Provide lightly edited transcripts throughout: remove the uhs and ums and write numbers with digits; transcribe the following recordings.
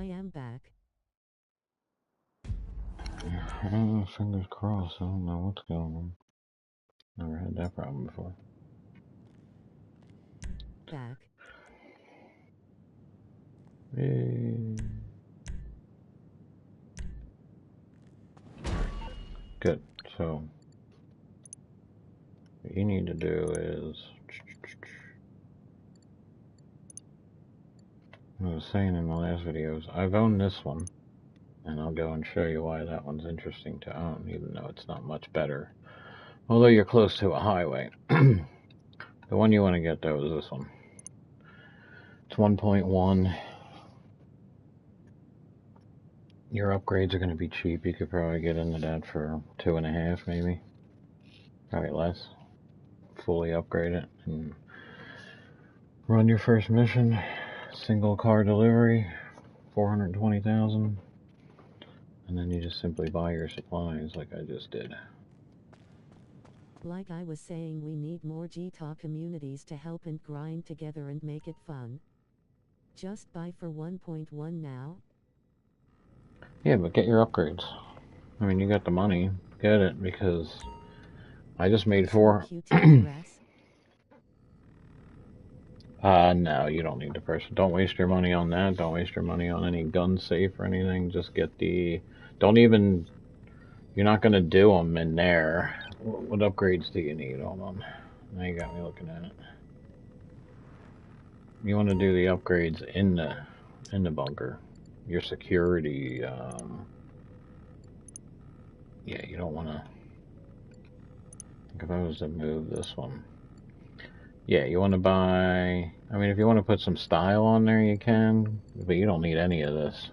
I am back. Fingers crossed. I don't know what's going on. Never had that problem before. Back. Yay. Good. So, what you need to do is, I was saying in the last videos, I've owned this one, and I'll go and show you why that one's interesting to own, even though it's not much better. Although you're close to a highway. The one you want to get, though, is this one. It's 1.1. Your upgrades are going to be cheap. You could probably get into that for 2.5, maybe. Probably less. Fully upgrade it and run your first mission. Single car delivery, 420,000. And then you just simply buy your supplies like I just did. Like I was saying, we need more GTAW communities to help and grind together and make it fun. Just buy for 1.1 now. Yeah, but get your upgrades. I mean, you got the money. Get it, because I just made 4... No, you don't need the person. Don't waste your money on that. Don't waste your money on any gun safe or anything. Just get the... Don't even... You're not going to do them in there. What upgrades do you need? Hold on. Now you got me looking at it. You want to do the upgrades in the bunker. Your security... Yeah, you don't want to... If I was to move this one... Yeah, you want to buy... I mean, if you want to put some style on there, you can. But you don't need any of this.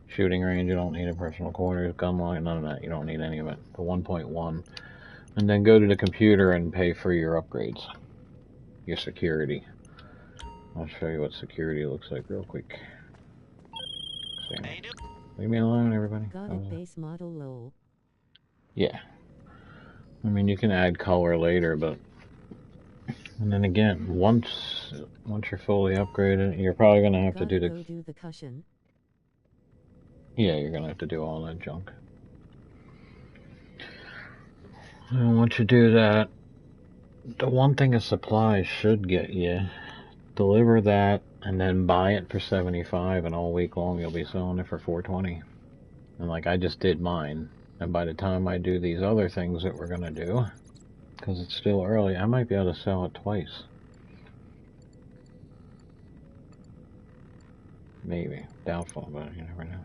Shooting range, you don't need a personal quarters, gun line, none of that. You don't need any of it. The 1.1. And then go to the computer and pay for your upgrades. Your security. I'll show you what security looks like real quick. Leave me alone, everybody. Got it, base model low. Yeah. I mean, you can add color later, but... And then again, once you're fully upgraded, you're probably going to have to do the cushion. Yeah, you're going to have to do all that junk. And once you do that, the one thing a supply should get you, deliver that, and then buy it for 75, and all week long you'll be selling it for 420. And like I just did mine, and by the time I do these other things that we're going to do, because it's still early, I might be able to sell it twice. Maybe. Doubtful, but you never know.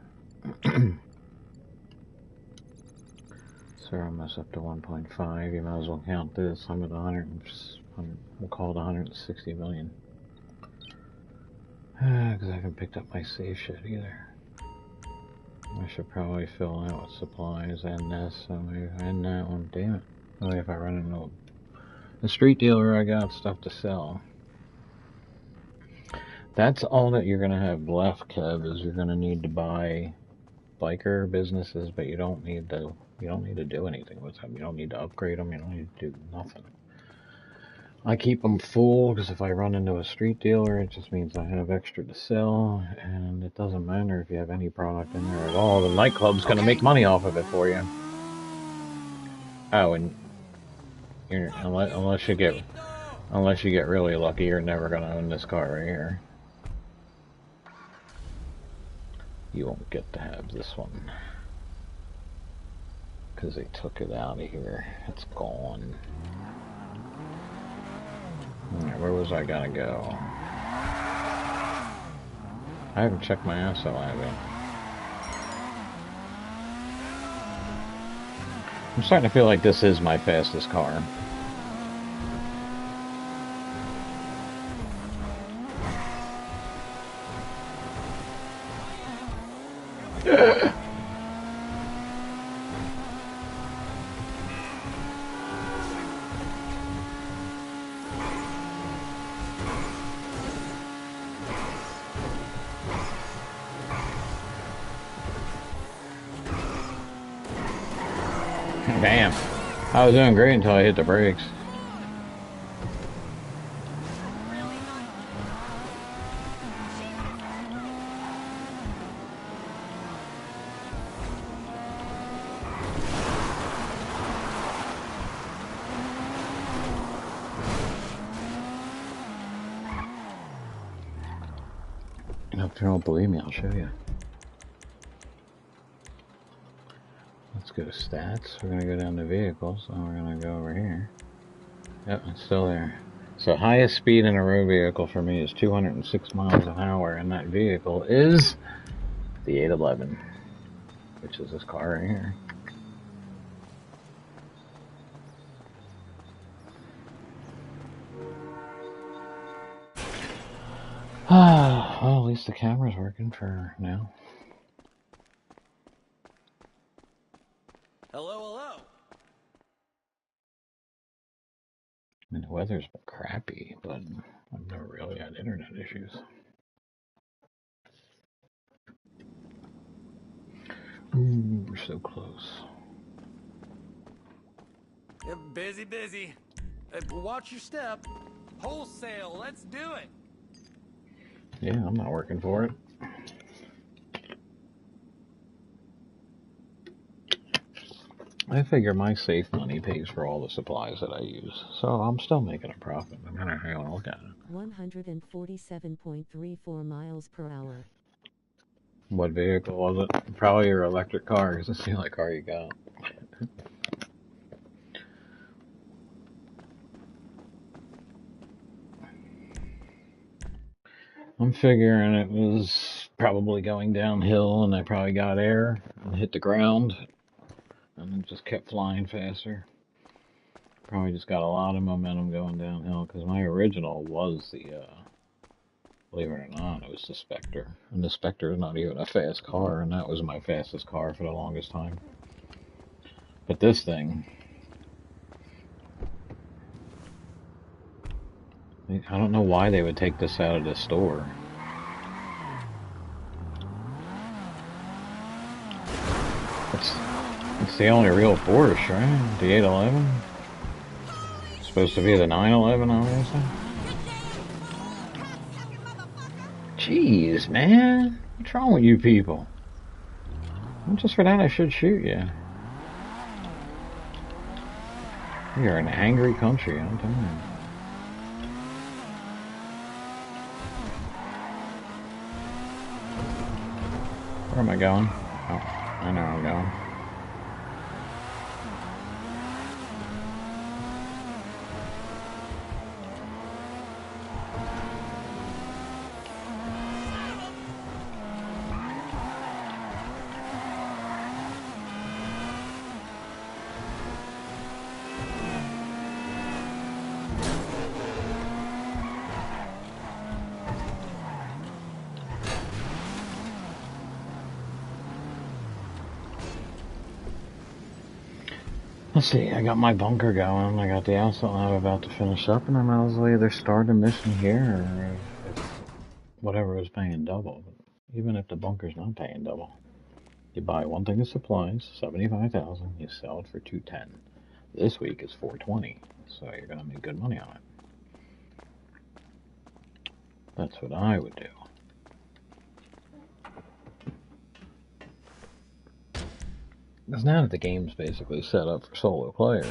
So I'm almost up to 1.5. You might as well count this. I'm at 100. We'll call it 160 million. Because I haven't picked up my safe shit either. I should probably fill out with supplies and this. So maybe and that one. Damn it. Only if I run into a street dealer, I got stuff to sell. That's all that you're going to have left, Kev, is you're going to need to buy biker businesses, but you don't need to do anything with them. You don't need to upgrade them. You don't need to do nothing. I keep them full because if I run into a street dealer, it just means I have extra to sell, and it doesn't matter if you have any product in there at all. The nightclub's going to make money off of it for you. Oh, and unless you get really lucky, you're never going to own this car right here. You won't get to have this one because they took it out of here. It's gone. Alright, where was I gonna go? I haven't checked my ASO either. I'm starting to feel like this is my fastest car. Damn. I was doing great until I hit the brakes. If you don't believe me, I'll show you. Let's go to stats. We're going to go down to vehicles, and we're going to go over here. Yep, it's still there. So highest speed in a road vehicle for me is 206 miles an hour, and that vehicle is the 811, which is this car right here. Well, at least the camera's working for now. Hello, hello. I mean, the weather's been crappy, but I've never really had internet issues. Ooh, we're so close. Yeah, busy, busy. Watch your step. Wholesale, let's do it. Yeah, I'm not working for it. I figure my safe money pays for all the supplies that I use, so I'm still making a profit, no matter how you want to look at it. 147.34 miles per hour. What vehicle was it? Probably your electric car, because it's the only car you got. I'm figuring it was probably going downhill, and I probably got air and hit the ground, and it just kept flying faster. Probably just got a lot of momentum going downhill, because my original was the, believe it or not, it was the Spectre. And the Spectre is not even a fast car, and that was my fastest car for the longest time. But this thing, I don't know why they would take this out of the store. It's the only real Porsche, right? The 811. Supposed to be the 911, obviously. Jeez, man. What's wrong with you people? Well, just for that, I should shoot you. You're an angry country, I'm telling you. Where am I going? Oh, I know where I'm going. Let's see, I got my bunker going, I got the asphalt lab about to finish up, and I might as well either start a mission here, or if whatever is paying double. But even if the bunker's not paying double, you buy one thing of supplies, 75,000, you sell it for 210. This week is 420, so you're gonna make good money on it. That's what I would do. Because now that the game's basically set up for solo players,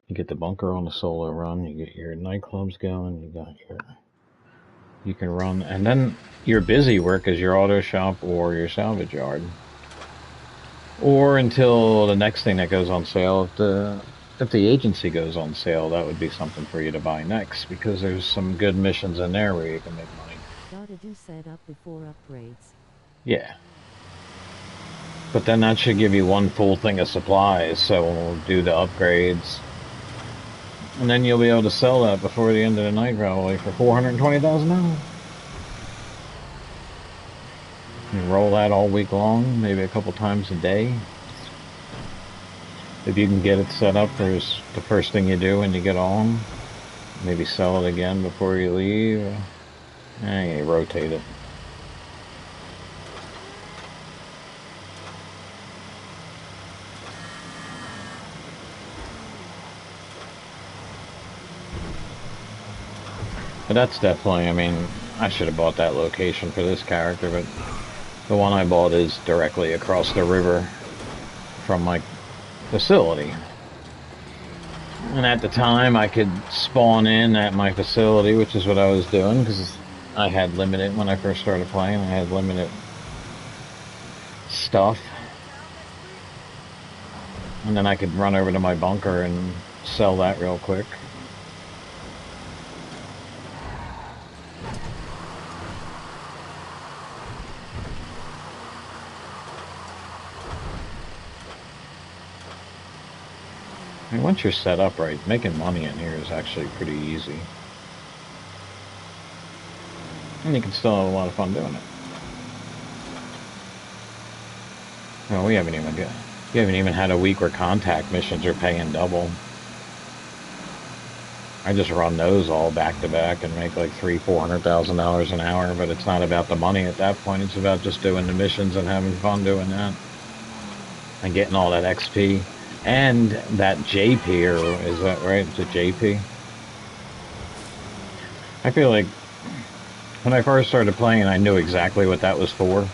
you get the bunker on the solo run, you get your nightclubs going, you can run, and then your busy work is your auto shop or your salvage yard. Or until the next thing that goes on sale, if the agency goes on sale, that would be something for you to buy next, because there's some good missions in there where you can make money. Gotta do setup before upgrades. Yeah. But then that should give you one full thing of supplies, so we'll do the upgrades. And then you'll be able to sell that before the end of the night, probably, for $420,000. You roll that all week long, maybe a couple times a day. If you can get it set up for the first thing you do when you get home, maybe sell it again before you leave. You rotate it. But that's definitely, I mean, I should have bought that location for this character, but the one I bought is directly across the river from my facility. And at the time, I could spawn in at my facility, which is what I was doing, because I had limited, when I first started playing, I had limited stuff. And then I could run over to my bunker and sell that real quick. I mean, once you're set up right, making money in here is actually pretty easy. And you can still have a lot of fun doing it. Well, you haven't even had a week where contact missions are paying double. I just run those all back to back and make like $300,000-$400,000 an hour, but it's not about the money at that point. It's about just doing the missions and having fun doing that. And getting all that XP. And that JP, or is that right? It's a JP? I feel like when I first started playing, I knew exactly what that was for.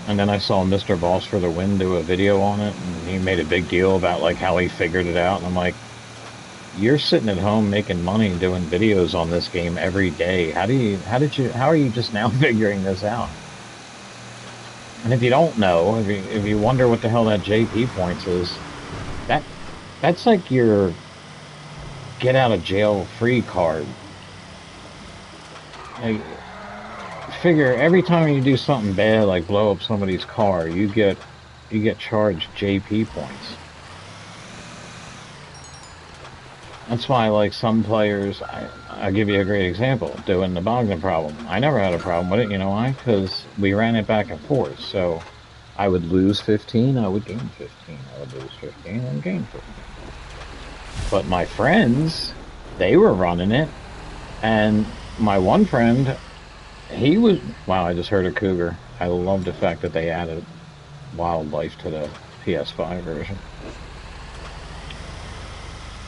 And then I saw Mr. Boss for the Win do a video on it, and he made a big deal about like how he figured it out. And I'm like, you're sitting at home making money doing videos on this game every day. How are you just now figuring this out? And if you don't know, if you wonder what the hell that JP points is, that's like your get out of jail free card. Like, figure every time you do something bad, like blow up somebody's car, you get charged JP points. That's why, like, some players, I'll give you a great example, doing the Bogdan problem. I never had a problem with it, you know why? Because we ran it back and forth, so I would lose 15, I would gain 15. I would lose 15 and gain 15. But my friends, they were running it, and my one friend, he was, wow, I just heard a cougar. I love the fact that they added wildlife to the PS5 version.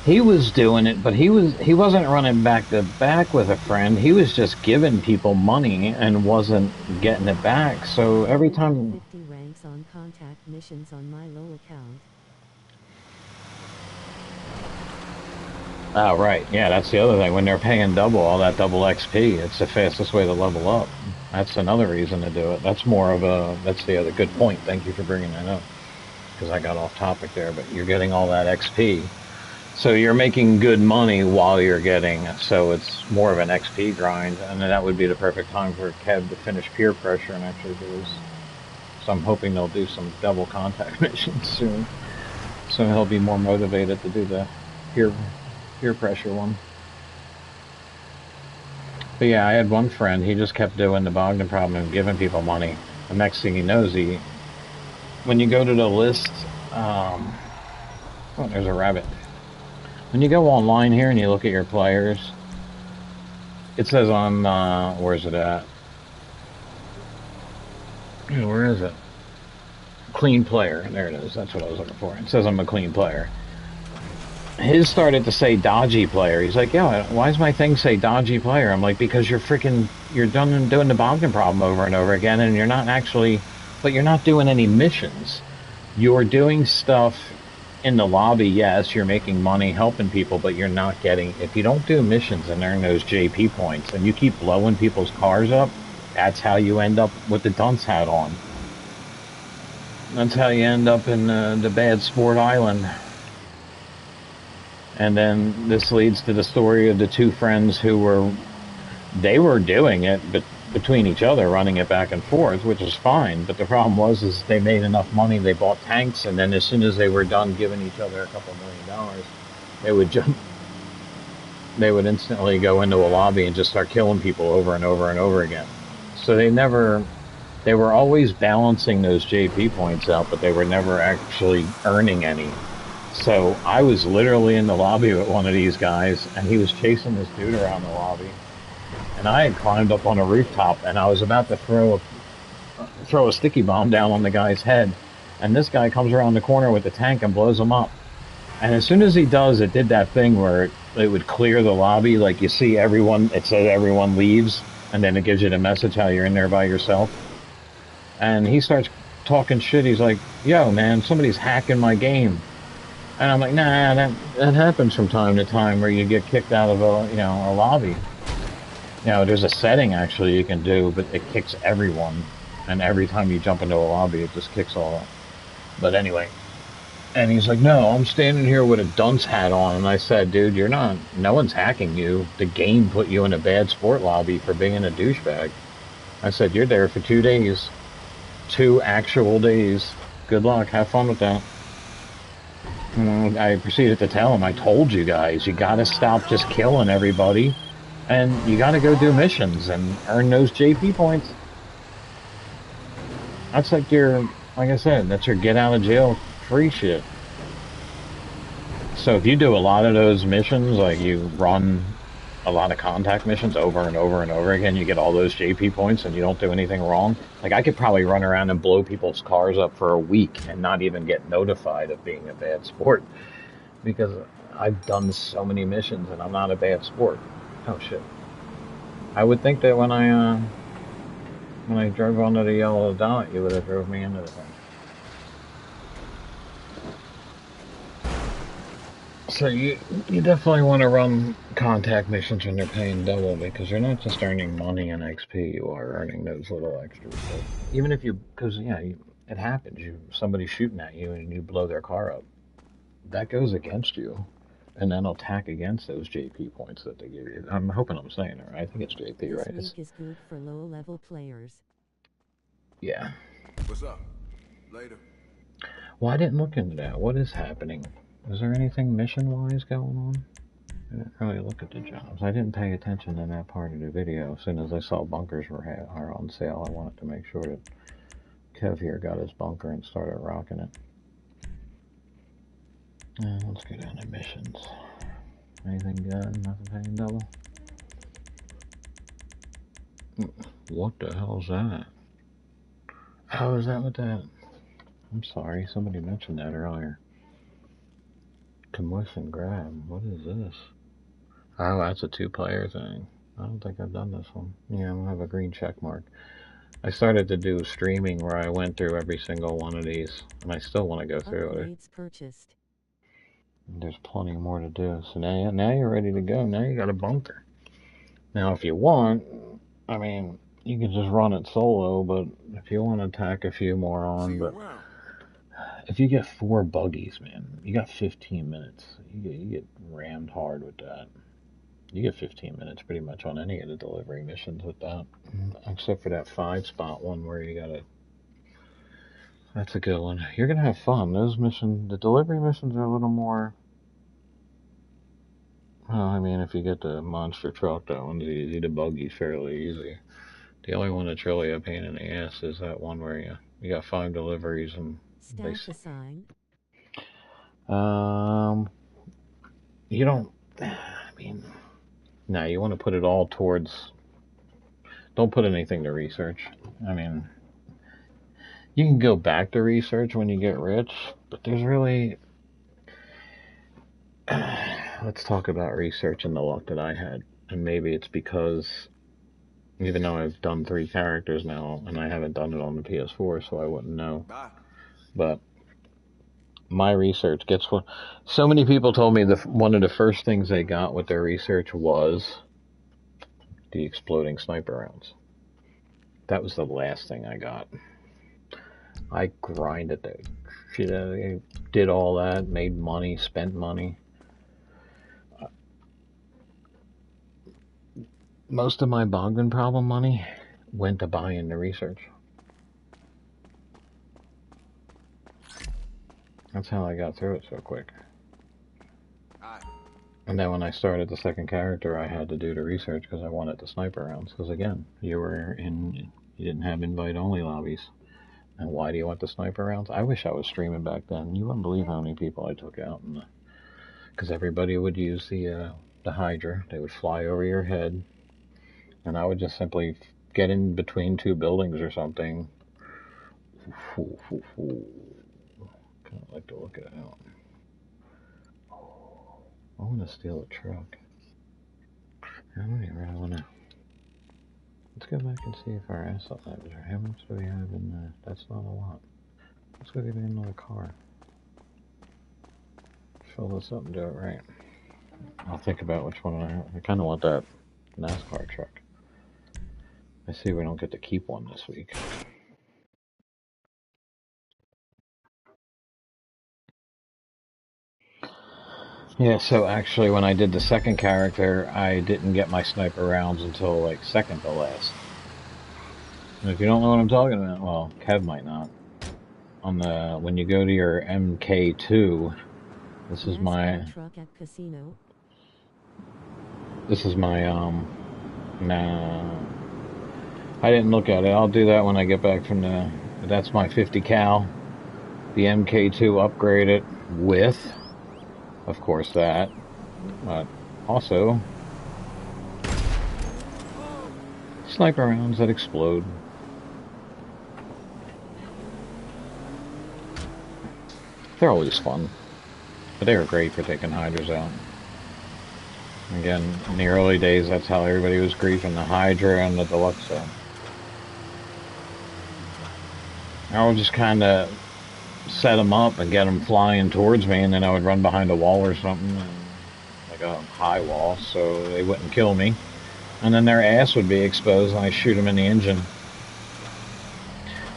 He was doing it, but he wasn't running back to back with a friend. He was just giving people money and wasn't getting it back. So every time 50 ranks on contact missions on my low account. Oh, right. Yeah, that's the other thing. When they're paying double, all that double XP, it's the fastest way to level up. That's another reason to do it. That's more of a, that's the other good point. Thank you for bringing that up, because I got off topic there, but you're getting all that XP. So you're making good money while you're getting, so it's more of an XP grind, and then that would be the perfect time for Kev to finish peer pressure and actually do his, so I'm hoping they'll do some double contact missions soon. So he'll be more motivated to do the peer pressure one. But yeah, I had one friend, he just kept doing the Bogdan problem and giving people money. The next thing he knows, when you go to the list, oh, there's a rabbit. When you go online here and you look at your players, it says on, where is it at? Where is it? Clean player. There it is. That's what I was looking for. It says I'm a clean player. His started to say dodgy player. He's like, yeah, why does my thing say dodgy player? I'm like, because you're done doing the Bogdan problem over and over again, and you're not actually, but you're not doing any missions. You're doing stuff in the lobby, yes, you're making money helping people, but you're not getting, if you don't do missions and earn those JP points, and you keep blowing people's cars up, that's how you end up with the dunce hat on. That's how you end up in the bad sport island. And then this leads to the story of the two friends who were doing it, but between each other, running it back and forth, which is fine. But the problem was they made enough money, they bought tanks, and then as soon as they were done giving each other a couple $1 million, they would instantly go into a lobby and just start killing people over and over and over again. So they were always balancing those JP points out, but they were never actually earning any. So I was literally in the lobby with one of these guys, and he was chasing this dude around the lobby. And I had climbed up on a rooftop, and I was about to throw a sticky bomb down on the guy's head. And this guy comes around the corner with the tank and blows him up. And as soon as he does, it did that thing where it would clear the lobby. Like you see everyone, it said everyone leaves, and then it gives you the message how you're in there by yourself. And he starts talking shit. He's like, yo, man, somebody's hacking my game. And I'm like, nah, that happens from time to time where you get kicked out of a lobby. Now, there's a setting actually you can do, but it kicks everyone. And every time you jump into a lobby, it just kicks all. But anyway. And he's like, no, I'm standing here with a dunce hat on. And I said, dude, you're not, no one's hacking you. The game put you in a bad sport lobby for being a douchebag. I said, you're there for 2 days. 2 actual days. Good luck. Have fun with that. And I proceeded to tell him, I told you guys, you gotta stop just killing everybody. And you gotta go do missions and earn those JP points. That's like your, like I said, that's your get out of jail free shit. So if you do a lot of those missions, like you run a lot of contact missions over and over and over again, you get all those JP points and you don't do anything wrong. Like I could probably run around and blow people's cars up for a week and not even get notified of being a bad sport. Because I've done so many missions and I'm not a bad sport. Oh shit. I would think that when I drove onto the yellow dot, you would have drove me into the thing. So you definitely want to run contact missions when they're paying double, because you're not just earning money and XP, you are earning those little extras. So even if you, because yeah, it happens, somebody's shooting at you and you blow their car up, that goes against you, and then it'll tack against those JP points that they give you. I'm hoping I'm saying it right. I think it's JP, This right? week is good for low-level players. Yeah. What's up? Later. Well, I didn't look into that. What is happening? Is there anything mission-wise going on? I didn't really look at the jobs. I didn't pay attention in that part of the video. As soon as I saw bunkers are on sale, I wanted to make sure that Kev here got his bunker and started rocking it. Let's go down to missions. Anything good? Nothing paying double? What the hell's that? How is that with that? I'm sorry, somebody mentioned that earlier. Commotion grab. What is this? Oh, that's a 2-player thing. I don't think I've done this one. Yeah, I'm gonna have a green check mark. I started to do streaming where I went through every single one of these, and I still want to go through it. Upgrades purchased. There's plenty more to do. So now you're ready to go. Now you got a bunker. Now, if you want, I mean, you can just run it solo, but if you want to tack a few more on, but if you get 4 buggies, man, you got 15 minutes. You get rammed hard with that. You get 15 minutes pretty much on any of the delivery missions with that. Except for that 5-spot one where you gotta... That's a good one. You're gonna have fun. Those missions, the delivery missions are a little more... Well, I mean, if you get the monster truck, that one's easy. The buggy's fairly easy. The only one that's really a pain in the ass is that one where you got 5 deliveries and... Staff assign. You don't... I mean... No, you want to put it all towards... Don't put anything to research. I mean... You can go back to research when you get rich, but there's really... Let's talk about research and the luck that I had. And maybe it's because... Even though I've done 3 characters now, and I haven't done it on the PS4, so I wouldn't know. But my research gets what... So many people told me one of the first things they got with their research was the exploding sniper rounds. That was the last thing I got. I grinded that shit out of it. Did all that, made money, spent money. Most of my Bogdan problem money went to buying the research. That's how I got through it so quick. And then when I started the second character, I had to do the research because I wanted the sniper rounds. Because again, you didn't have invite-only lobbies. And why do you want the sniper rounds? I wish I was streaming back then. You wouldn't believe how many people I took out. Because everybody would use the Hydra. They would fly over your head. And I would just simply get in between 2 buildings or something. Kind of like to look at it out. I want to steal a truck. I don't even really want to. Let's go back and see if our asset levels are. How much do we have in there? That's not a lot. Let's go get another car. Fill this up and do it right. I'll think about which one I kind of want that NASCAR truck. I see we don't get to keep one this week. Yeah, so actually when I did the second character, I didn't get my sniper rounds until like second to last. And if you don't know what I'm talking about, well, Kev might not. On the when you go to your MK2, this is my truck at casino. This is my nah. I didn't look at it. I'll do that when I get back from the. That's my 50 cal. The MK2 upgraded with, of course, that, but also sniper rounds that explode. They're always fun, but they were great for taking hydras out. Again, in the early days, that's how everybody was griefing the Hydra and the Deluxa. I would just kind of set them up and get them flying towards me, and then I would run behind a wall or something, like a high wall, so they wouldn't kill me. And then their ass would be exposed, and I shoot them in the engine.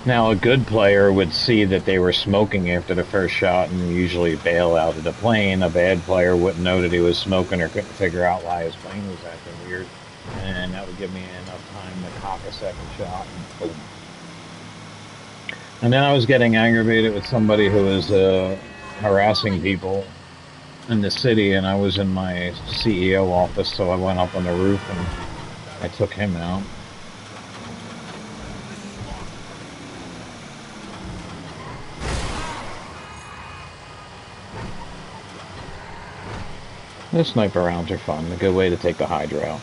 Now, a good player would see that they were smoking after the first shot and usually bail out of the plane. A bad player wouldn't know that he was smoking or couldn't figure out why his plane was acting weird. And that would give me enough time to cock a second shot and boom. And then I was getting aggravated with somebody who was harassing people in the city, and I was in my CEO office, so I went up on the roof and I took him out. The sniper rounds are fun. A good way to take the Hydra out.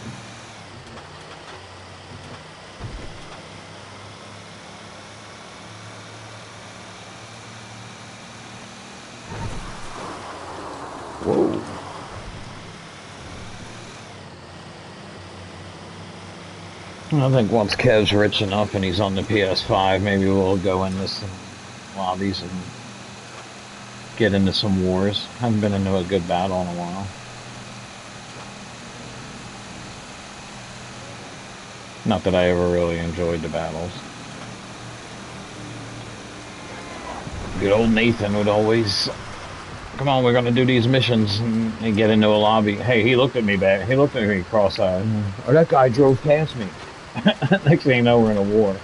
Whoa. I think once Kev's rich enough and he's on the PS5, maybe we'll go into some lobbies and get into some wars. Haven't been into a good battle in a while. Not that I ever really enjoyed the battles. Good old Nathan would always, come on, we're going to do these missions, and he'd get into a lobby. Hey, he looked at me bad. He looked at me cross-eyed. Oh, that guy drove past me. Next thing you know, we're in a war.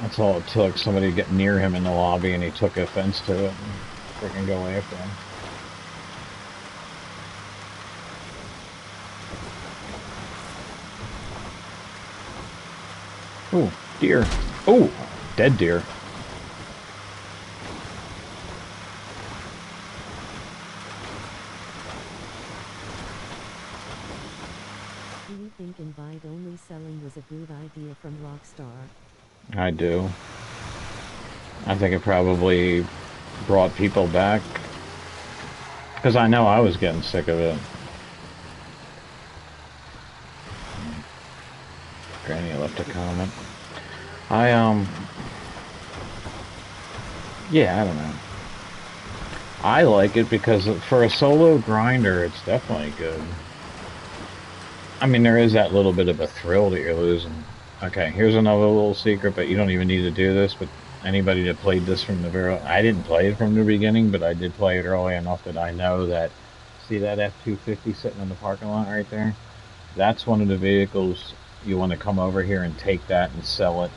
That's all it took. Somebody to get near him in the lobby, and he took offense to it and freaking go after him. Oh, deer. Oh, dead deer. Do you think invite-only selling was a good idea from Rockstar? I do. I think it probably brought people back, because I know I was getting sick of it. Granny left a comment. Yeah, I don't know. I like it because for a solo grinder, it's definitely good. I mean, there is that little bit of a thrill that you're losing. Okay, here's another little secret, but you don't even need to do this, but anybody that played this from the very... I didn't play it from the beginning, but I did play it early enough that I know that... See that F-250 sitting in the parking lot right there? That's one of the vehicles you want to come over here and take that and sell it.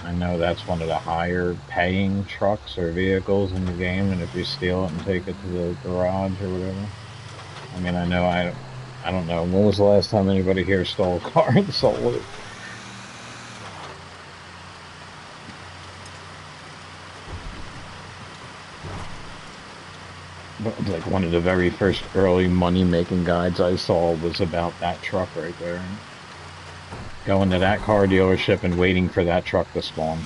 I know that's one of the higher paying trucks or vehicles in the game, and if you steal it and take it to the garage or whatever. I mean, I know I don't know. When was the last time anybody here stole a car and sold it? But like one of the very first early money-making guides I saw was about that truck right there. Going to that car dealership and waiting for that truck to spawn.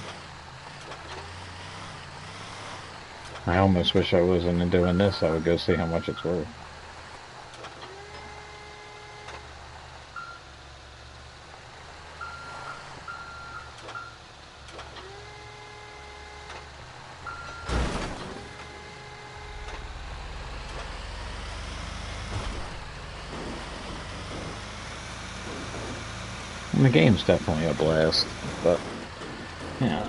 I almost wish I wasn't doing this. I would go see how much it's worth. And the game's definitely a blast, but yeah.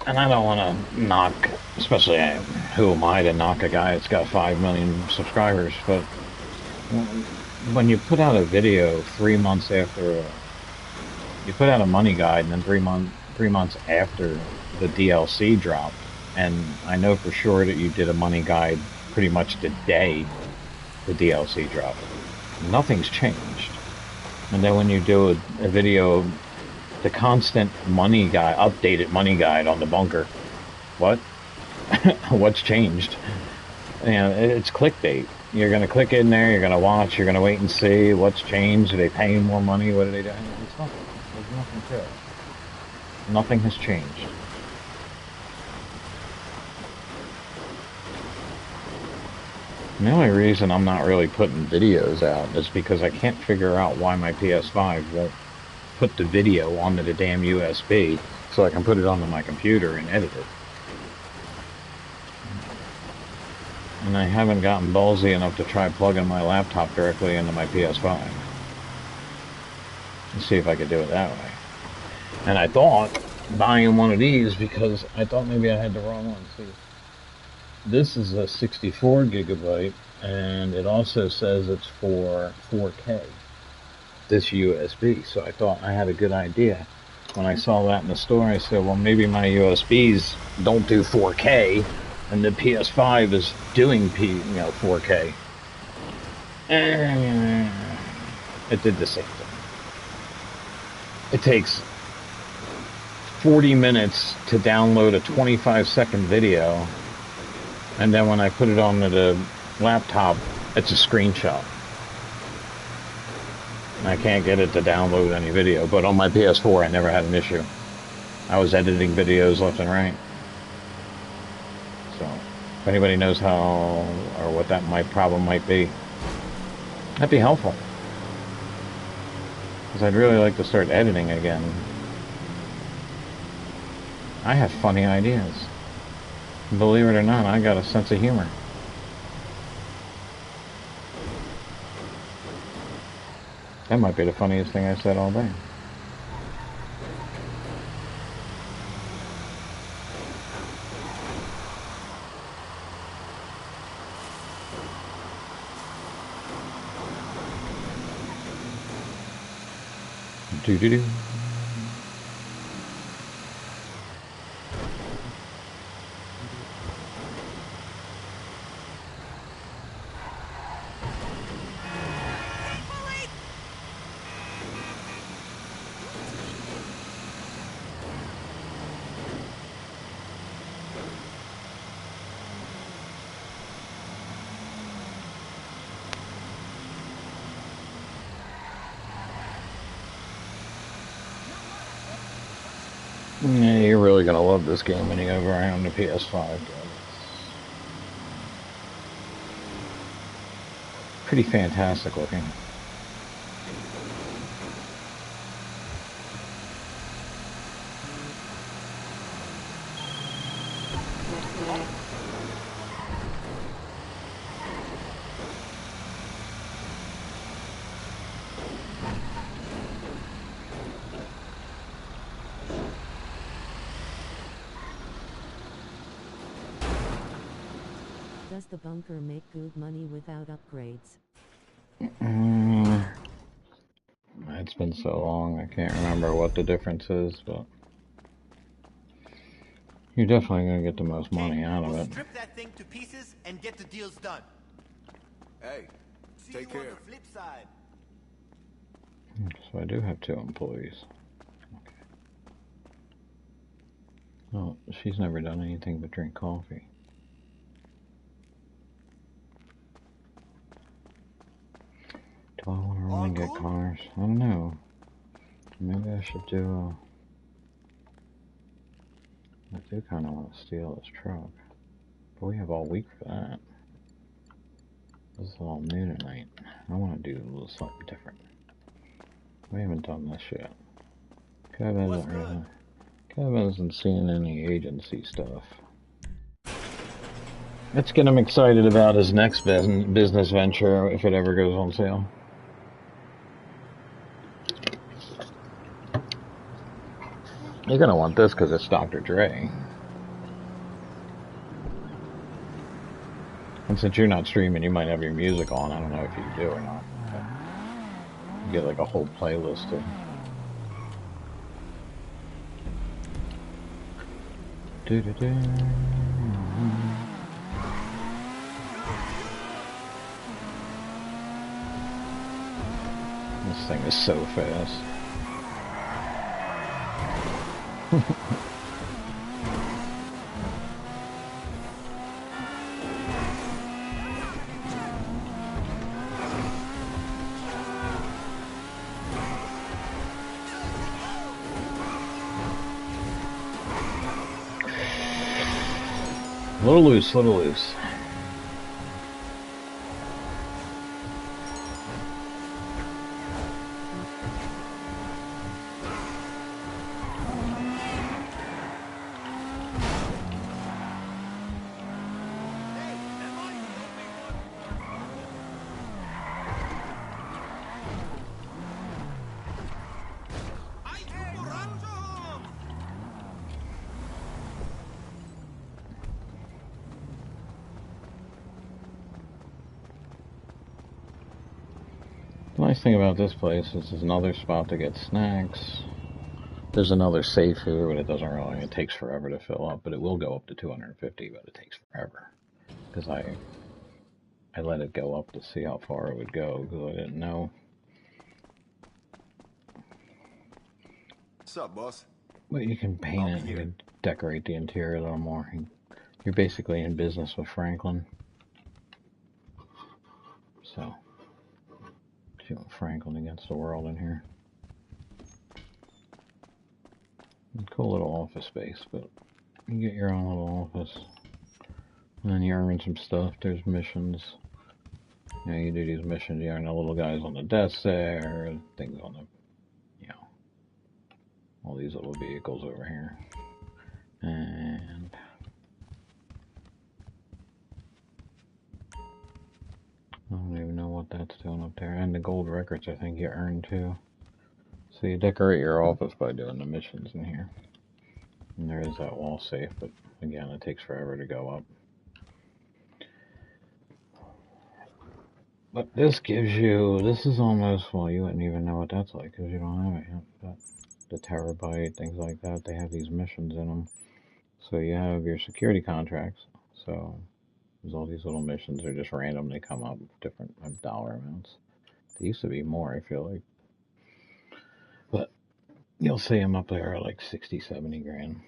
And I don't want to knock, especially who am I to knock a guy that's got 5 million subscribers, but when you put out a video 3 months after, you put out a money guide, and then 3 months after the DLC dropped, and I know for sure that you did a money guide pretty much the day the DLC dropped. Nothing's changed. And then when you do a video, the constant money guide, updated money guide on the bunker, what? What's changed? You know, it's clickbait. You're going to click in there, you're going to watch, you're going to wait and see what's changed. Are they paying more money? What are they doing? It's nothing. There's nothing to it. Nothing has changed. And the only reason I'm not really putting videos out is because I can't figure out why my PS5 won't put the video onto the damn USB so I can put it onto my computer and edit it. And I haven't gotten ballsy enough to try plugging my laptop directly into my PS5. Let's see if I could do it that way. And I thought buying one of these because I thought maybe I had the wrong one. See, this is a 64 gigabyte, and it also says it's for 4K. This USB, so I thought I had a good idea. When I saw that in the store, I said, well, maybe my USBs don't do 4K, and the PS5 is doing 4K. And it did the same thing. It takes 40 minutes to download a 25-second video, and then when I put it onto the laptop, it's a screenshot. I can't get it to download any video, but on my PS4 I never had an issue. I was editing videos left and right. So, if anybody knows how or what that problem might be, that'd be helpful. Because I'd really like to start editing again. I have funny ideas. Believe it or not, I got a sense of humor. That might be the funniest thing I said all day. Do-do-do. Yeah, you're really gonna love this game when you go around the PS5. Pretty fantastic looking. Does the bunker make good money without upgrades? It's been so long, I can't remember what the difference is, but you're definitely going to get the most money out of it. Strip that thing to pieces and get the deals done. Hey, take care. On the flip side. So I do have 2 employees. Okay. Well, she's never done anything but drink coffee. Do I want to run and get cars? I don't know. Maybe I should do I do kind of want to steal this truck. But we have all week for that. This is all new tonight. I want to do a little something different. We haven't done this yet. Kev isn't seeing any agency stuff. Let's get him excited about his next business venture if it ever goes on sale. You're gonna want this because it's Dr. Dre. And since you're not streaming, you might have your music on. I don't know if you do or not. You get like a whole playlist of... Do-do-do. This thing is so fast. Little loose, little loose. The nice thing about this place is there's another spot to get snacks. There's another safe here, but it doesn't really, it takes forever to fill up, but it will go up to 250, but it takes forever. Because I let it go up to see how far it would go, because I didn't know. What's up, boss? But you can paint it, you can decorate the interior a little more. You're basically in business with Franklin. So, Franklin against the world in here. Cool little office space, but you get your own little office. And then you earn some stuff. There's missions. You know, you do these missions, you earn the little guys on the desk there, things on the, you know, all these little vehicles over here. And I don't even know what that's doing up there. And the gold records, I think you earn too. So you decorate your office by doing the missions in here. And there is that wall safe, but again, it takes forever to go up. But this gives you, this is almost, well, you wouldn't even know what that's like because you don't have it yet. But the terabyte, things like that, they have these missions in them. So you have your security contracts. So there's all these little missions are just random. They come up with different dollar amounts. They used to be more, I feel like. But you'll see them up there at like 60, 70 grand.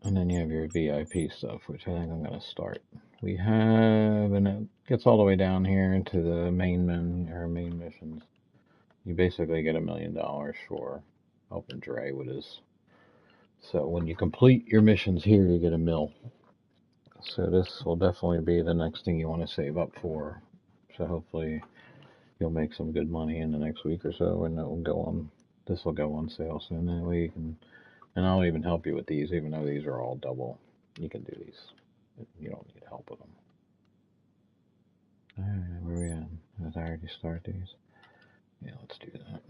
And then you have your VIP stuff, which I think I'm going to start. We have, and it gets all the way down here into the main missions. You basically get $1 million for helping Dre with his. So when you complete your missions here, you get $1 million. So this will definitely be the next thing you want to save up for. So hopefully you'll make some good money in the next week or so, and it will go on. This will go on sale soon. That way you can, and I'll even help you with these, even though these are all double. You can do these. You don't need help with them. Alright, where are we at? Did I already start these? Yeah, let's do that.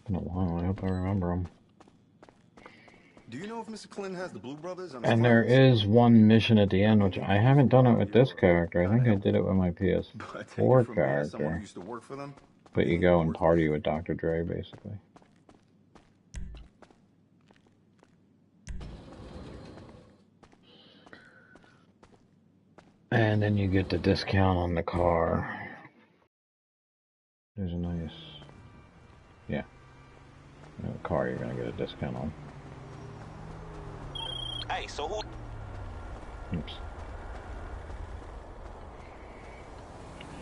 Been a while, I hope I remember them. Do you know if Mr. Clinton has the Blue Brothers? And there is one mission at the end, which I haven't done it with this character. I think I did it with my PS4 character. Used to work for them? But you go and party with Dr. Dre, basically. And then you get the discount on the car. There's a nice... Yeah. The car you're going to get a discount on. Hey, so who... Oops.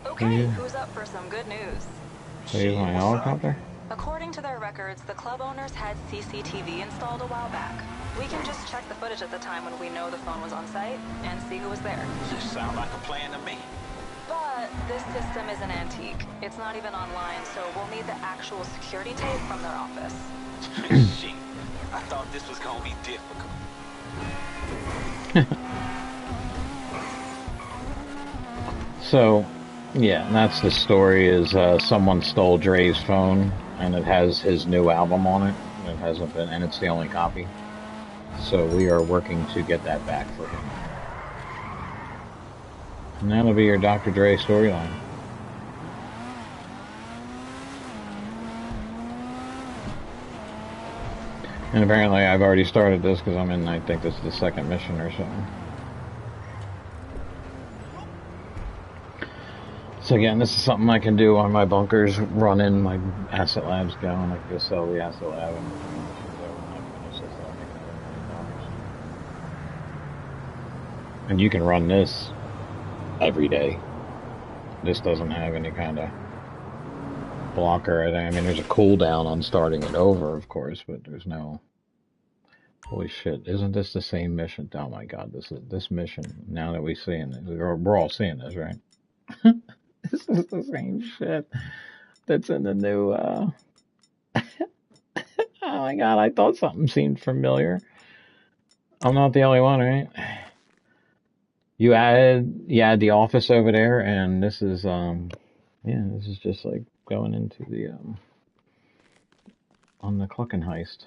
Okay, who's up for some good news? So you use my helicopter? According to their records, the club owners had CCTV installed a while back. We can just check the footage at the time when we know the phone was on site and see who was there. Just sound like a plan to me. But this system is an antique. It's not even online, so we'll need the actual security tape from their office. Shit, I thought this was gonna be difficult. So, Yeah, and that's the story. Is someone stole Dre's phone, and it has his new album on it. And it hasn't been, and it's the only copy. So we are working to get that back for him. And that'll be your Dr. Dre storyline. And apparently I've already started this because I'm in, I think this is the second mission or something. So again, this is something I can do while my bunkers run in, my asset labs go, and I can go sell the asset lab and and you can run this every day. This doesn't have any kind of blocker. I mean, there's a cooldown on starting it over, of course, but there's no. Holy shit! Isn't this the same mission? Oh my god, this mission. Now that we're seeing it, we're all seeing this, right? This is the same shit that's in the new. Oh my god! I thought something seemed familiar. I'm not the only one, right? You add the office over there, and this is this is just like going into the on the Cluckin' heist.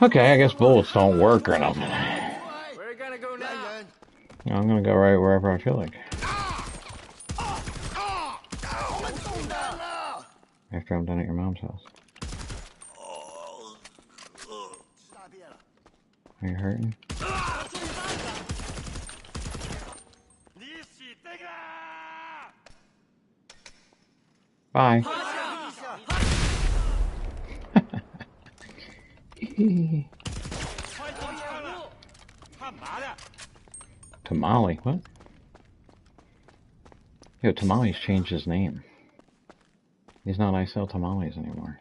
Okay, I guess bullets don't work or nothing. Where are you gonna go now? I'm gonna go right wherever I feel like. After I'm done at your mom's house. Are you hurting? Bye. Tamale, what? Yo, Tamale's changed his name. He's not I Sell Tamales anymore.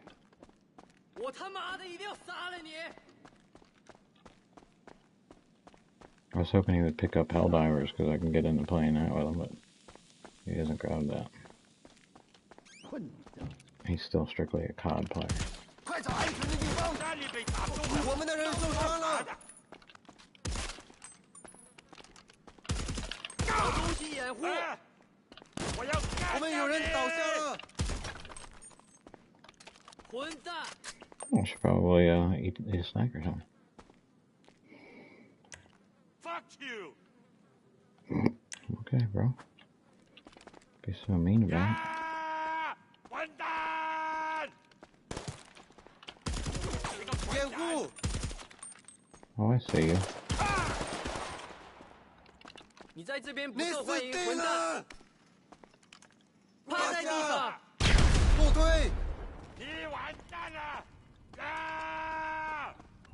I was hoping he would pick up Helldivers because I can get into playing that with him, but he hasn't grabbed that. He's still strictly a COD player. I should probably eat a snack or something. Fuck you! Okay, bro. Be so mean about it. Oh, I see you.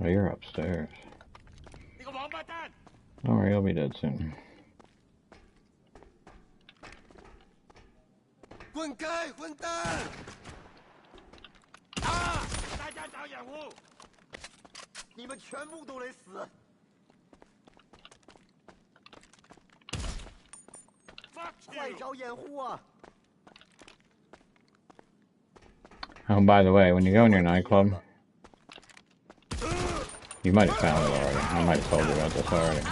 Oh, you're upstairs. Don't worry, you'll be dead soon. Oh, by the way, when you go in your nightclub, you might have found it already. I might have told you about this already.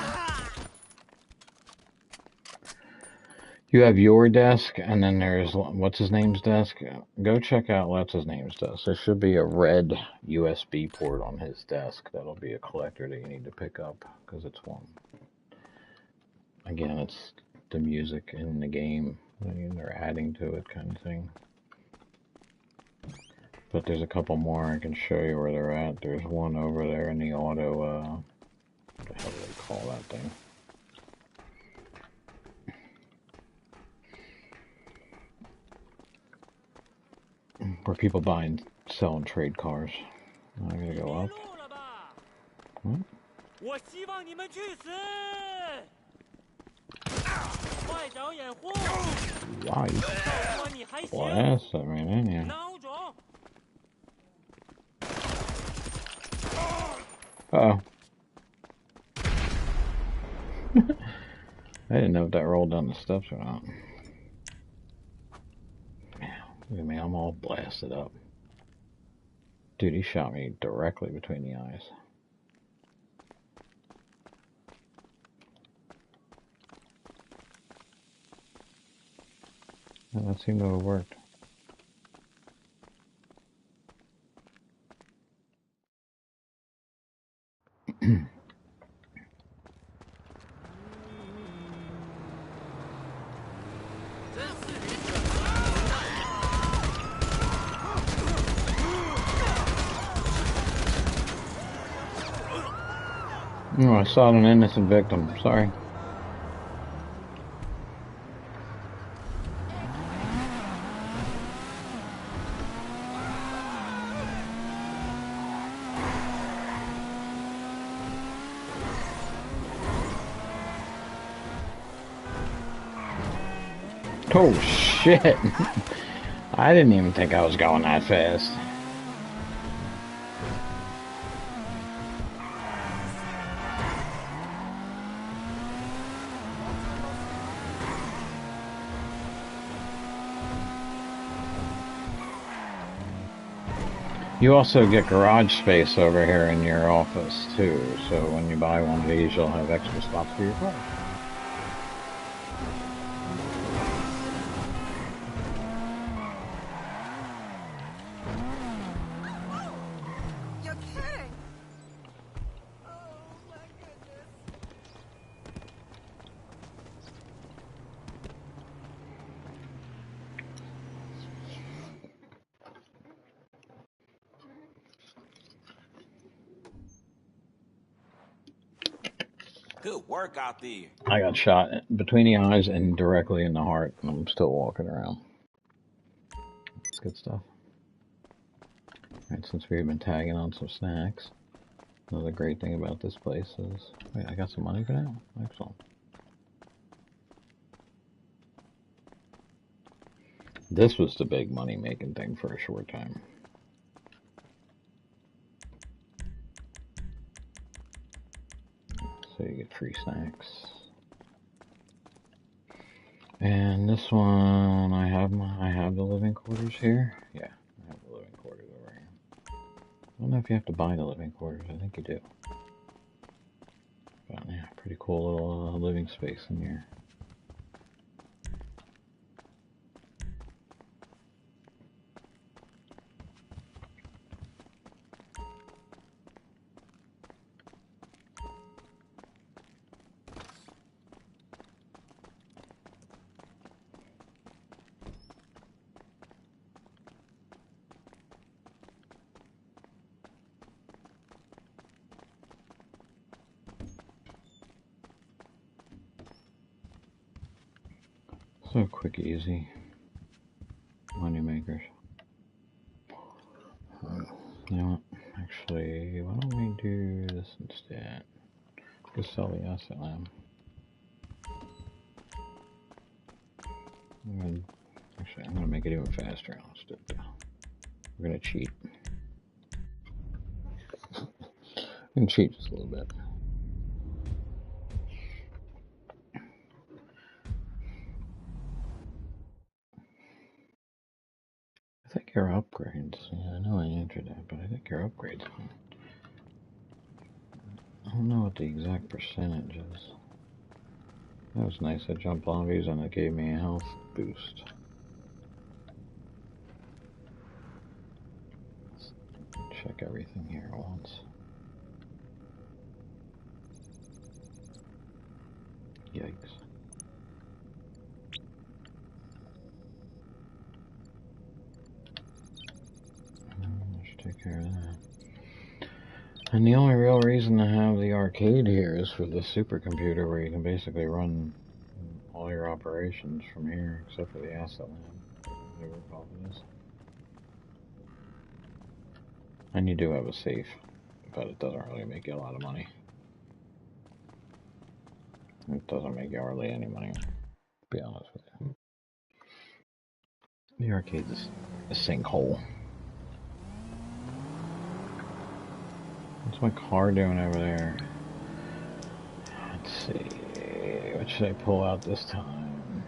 You have your desk, and then there's what's his name's desk. Go check out what's his name's desk. There should be a red USB port on his desk. That'll be a collector that you need to pick up because it's one. Again, it's the music in the game. They're adding to it, kind of thing. But there's a couple more I can show you where they're at. There's one over there in the auto. What the hell do they call that thing? Where people buy and sell and trade cars. I gotta go up. What? Why? Blast that right in here. Uh-oh. I didn't know if that rolled down the steps or not. Man, look at me, I'm all blasted up. Dude, he shot me directly between the eyes. Well, that seemed to have worked. Oh, I saw an innocent victim. Sorry. Oh, shit. I didn't even think I was going that fast. You also get garage space over here in your office, too. So when you buy one of these, you'll have extra spots for your car. Good work out there. I got shot between the eyes and directly in the heart, and I'm still walking around. That's good stuff. Alright, since we've been tagging on some snacks, another great thing about this place is... Wait, I got some money for that? Excellent. This was the big money-making thing for a short time. So you get free snacks. And this one, I have the living quarters here. Yeah, I have the living quarters over here. I don't know if you have to buy the living quarters. I think you do. But yeah, pretty cool little living space in here. So quick, easy money makers. You know what? Actually, why don't we do this instead? Just sell the asset lamb. Actually, I'm gonna make it even faster. Let's do it. We're gonna cheat. We can cheat just a little bit. I think your upgrades, yeah, I know I entered that, but I think your upgrades, I don't know what the exact percentage is. That was nice, I jumped lobbies and it gave me a health boost. Let's check everything here at once. Yikes. I should take care of that. And the only real reason to have the arcade here is for the supercomputer where you can basically run all your operations from here, except for the asset lab. Whatever it called is. And you do have a safe, but it doesn't really make you a lot of money. It doesn't make you hardly any money, to be honest with you. The arcade's a sinkhole. What's my car doing over there? Let's see. what should I pull out this time?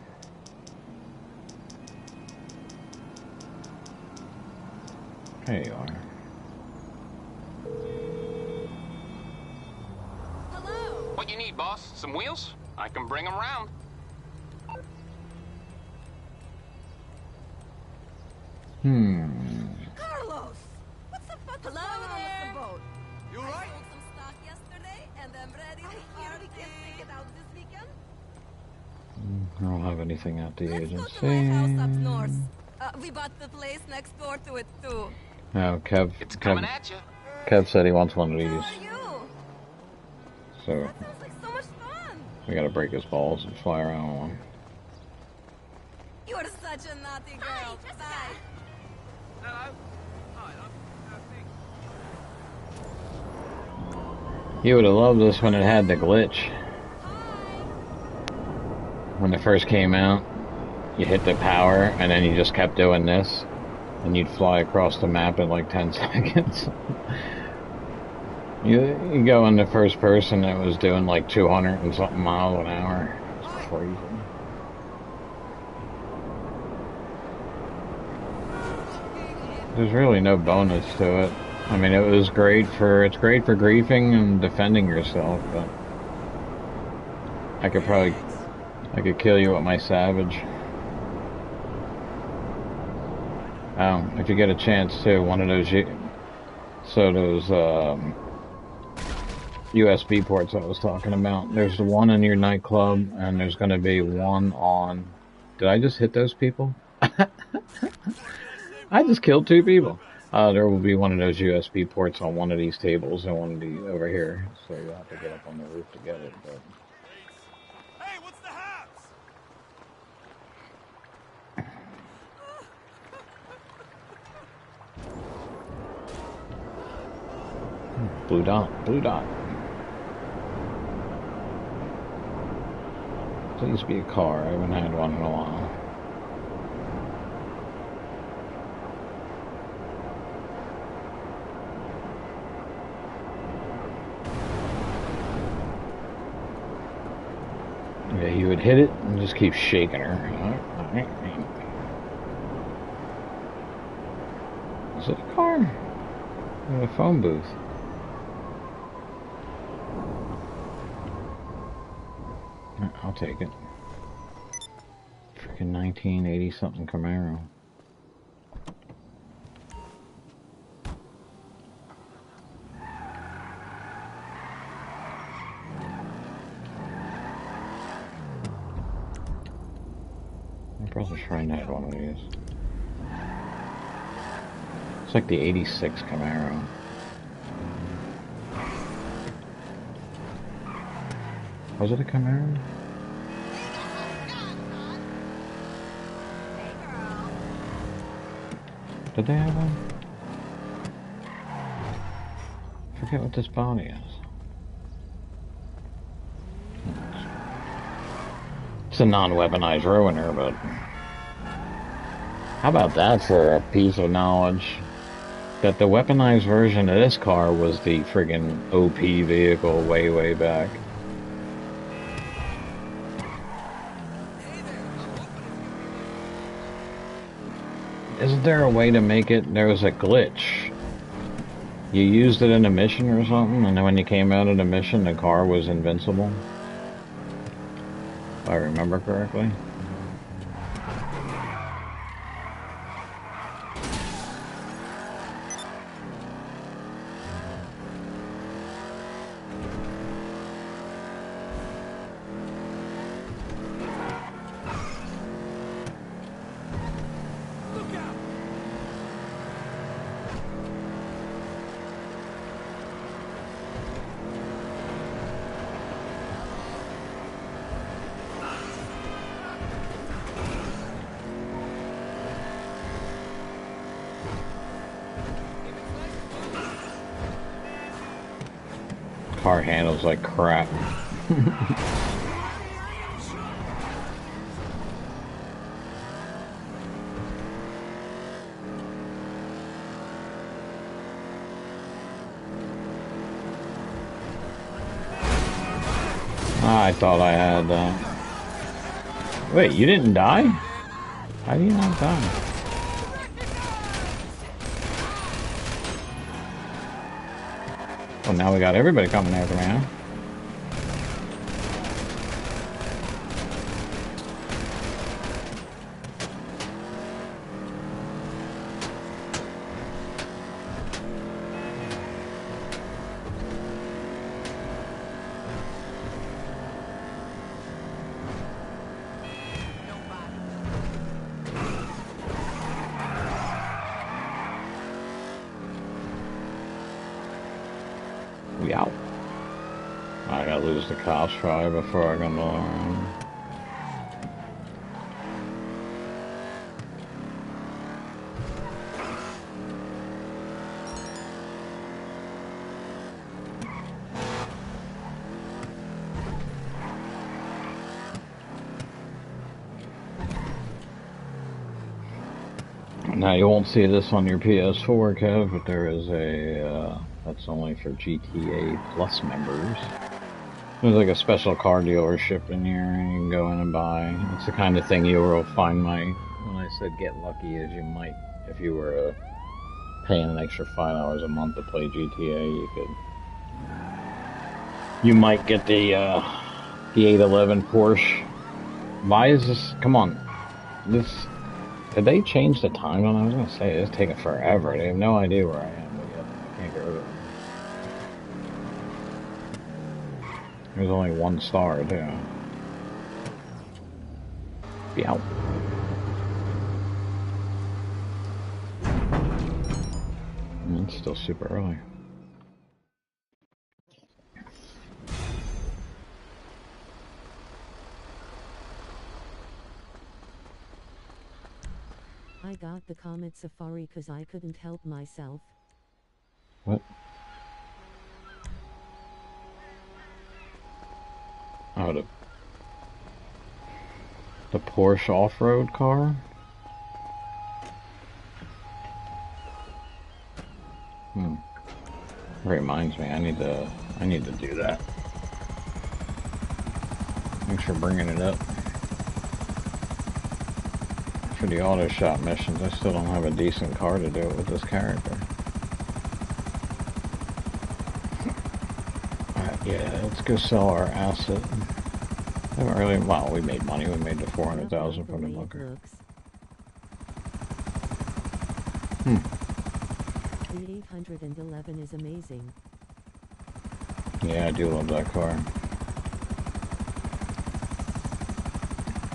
There you are. Hello. What you need, boss? Some wheels? I can bring them round. Carlos! What's the fuck going on with the boat? You alright? I sold some stock yesterday, and I'm ready to party. We can take it out this weekend. I don't have anything at the Let's agency. go to my house up north. We bought the place next door to it, too. Oh, It's coming at you. Kev said he wants one of these. How are you? So That sounds like so much fun. we gotta break his balls and fly around on one. You are such a naughty girl. Bye. You would have loved this when it had the glitch. When it first came out, you hit the power and then you just kept doing this and you'd fly across the map in like 10 seconds. you go in the first person, it was doing like 200 and something miles an hour. It's crazy. There's really no bonus to it. I mean, it's great for griefing and defending yourself, but I could kill you with my Savage. Oh, if you get a chance to, one of those USB ports I was talking about, there's one in your nightclub, and there's going to be one on... Did I just hit those people? I just killed 2 people. There will be one of those USB ports on one of these tables and one of these over here, so you'll have to get up on the roof to get it. But Hey, what's the haps? blue dot, blue dot. Please be a car. I haven't had one in a while. Yeah, you would hit it and just keep shaking her. Is it a car? Or a phone booth? I'll take it. Freaking 1980 something Camaro. My brother's friend had one of these. It's like the 86 Camaro. Was it a Camaro? Did they have one? I forget what this body is. It's a non-weaponized ruiner, but how about that for a piece of knowledge? That the weaponized version of this car was the friggin' OP vehicle way back. Isn't there a way to make it? There was a glitch. You used it in a mission or something, and then when you came out of the mission, the car was invincible. If I remember correctly. Car handles like crap. I thought I had, Wait, you didn't die? How do you not die? Well, now we got everybody coming after me, huh? We out. I gotta lose the cops probably before I can learn. Now you won't see this on your PS4, Kev, but there is a, that's only for GTA Plus members. There's like a special car dealership in here you can go in and buy. It's the kind of thing you will find when I said get lucky, is you might, if you were paying an extra $5 a month to play GTA, you might get the 811 Porsche. Why is this, come on, did they change the time on it? I was going to say, it's taking forever. They have no idea where I am, but yet I can't get rid of it. There's only 1 star, too. Be out. It's still super early. I got the Comet Safari cause I couldn't help myself. What? Oh, the Porsche off-road car? Reminds me, I need to do that. Thanks for bringing it up. For the auto shop missions, I still don't have a decent car to do it with this character. Yeah, let's go sell our asset. I haven't really, well, we made money. We made the 400,000 from the bunker. The 811 is amazing. Yeah, I do love that car.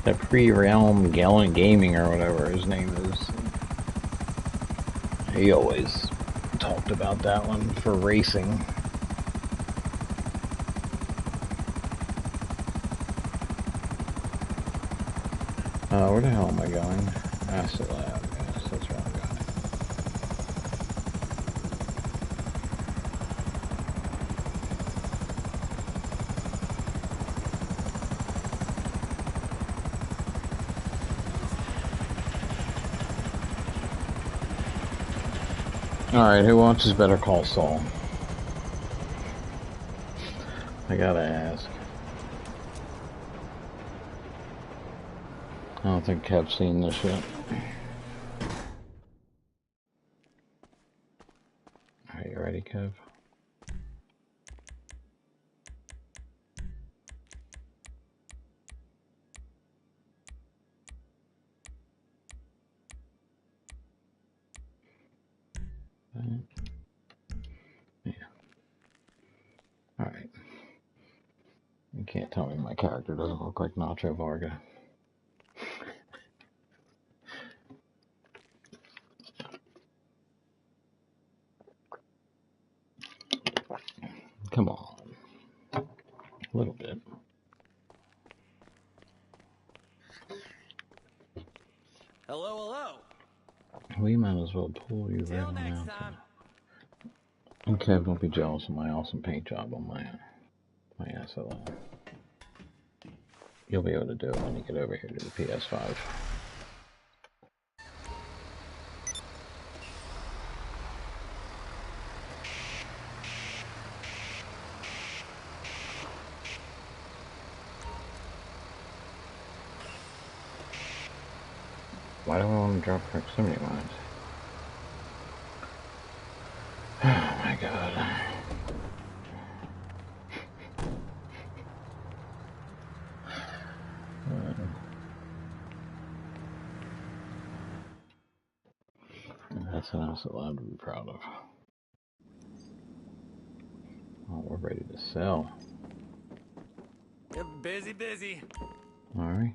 The Pre-Realm Gallant Gaming or whatever his name is. He always talked about that one for racing. Where the hell am I going? Asset Lab. Yes, that's where I'm going. Alright, who wants his Better Call Saul? I gotta ask. I don't think Kev's seen this yet. Are you ready, Kev? Yeah. Alright. You can't tell me my character doesn't look like Nacho Varga. Come on. A little bit. Hello, hello. We might as well pull you right on out. And Kev, don't be jealous of my awesome paint job on my asset lab. You'll be able to do it when you get over here to the PS5. Why do I want to drop proximity mines? Oh my god. That's an house allowed to be proud of. Oh, we're ready to sell. Busy, busy. Alright.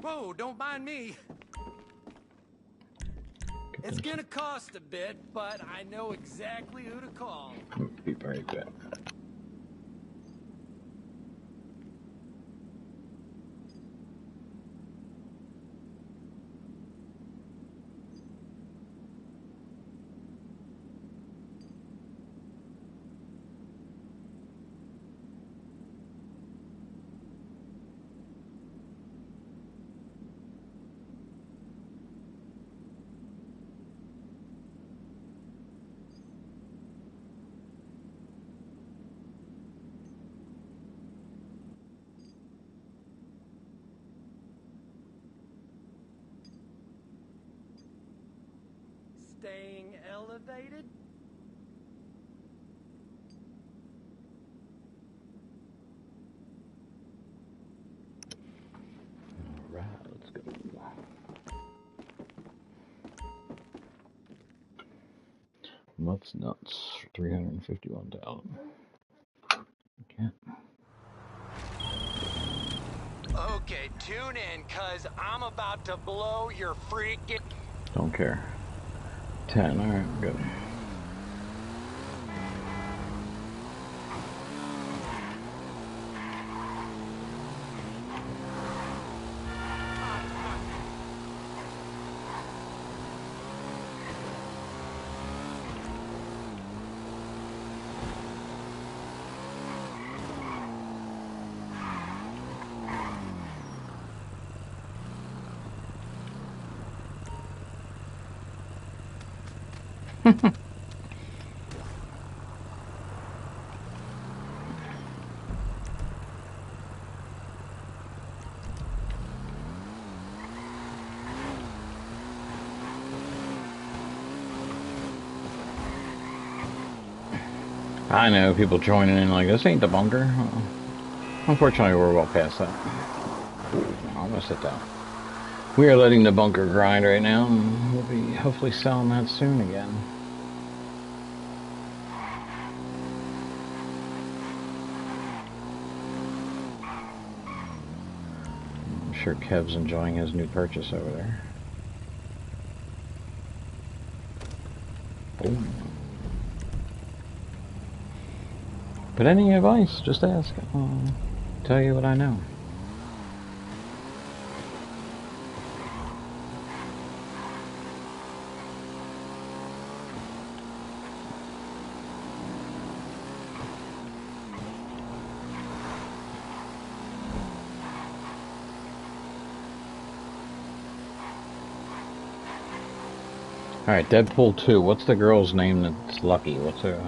Whoa, don't mind me. It's gonna cost a bit, but I know exactly who to call. Be very good. Staying elevated? Alright, let's go. Nuts, nuts. 351,000. Okay. Okay, tune in, cause I'm about to blow your freaking... Don't care. 10, alright, good. I know people joining in like this ain't the bunker. Unfortunately, we're well past that. I'm gonna sit down. We are letting the bunker grind right now, and we'll be hopefully selling that soon again. I'm sure Kev's enjoying his new purchase over there. Boom. But any advice, just ask. I'll tell you what I know. Alright, Deadpool 2. What's the girl's name that's lucky? What's her...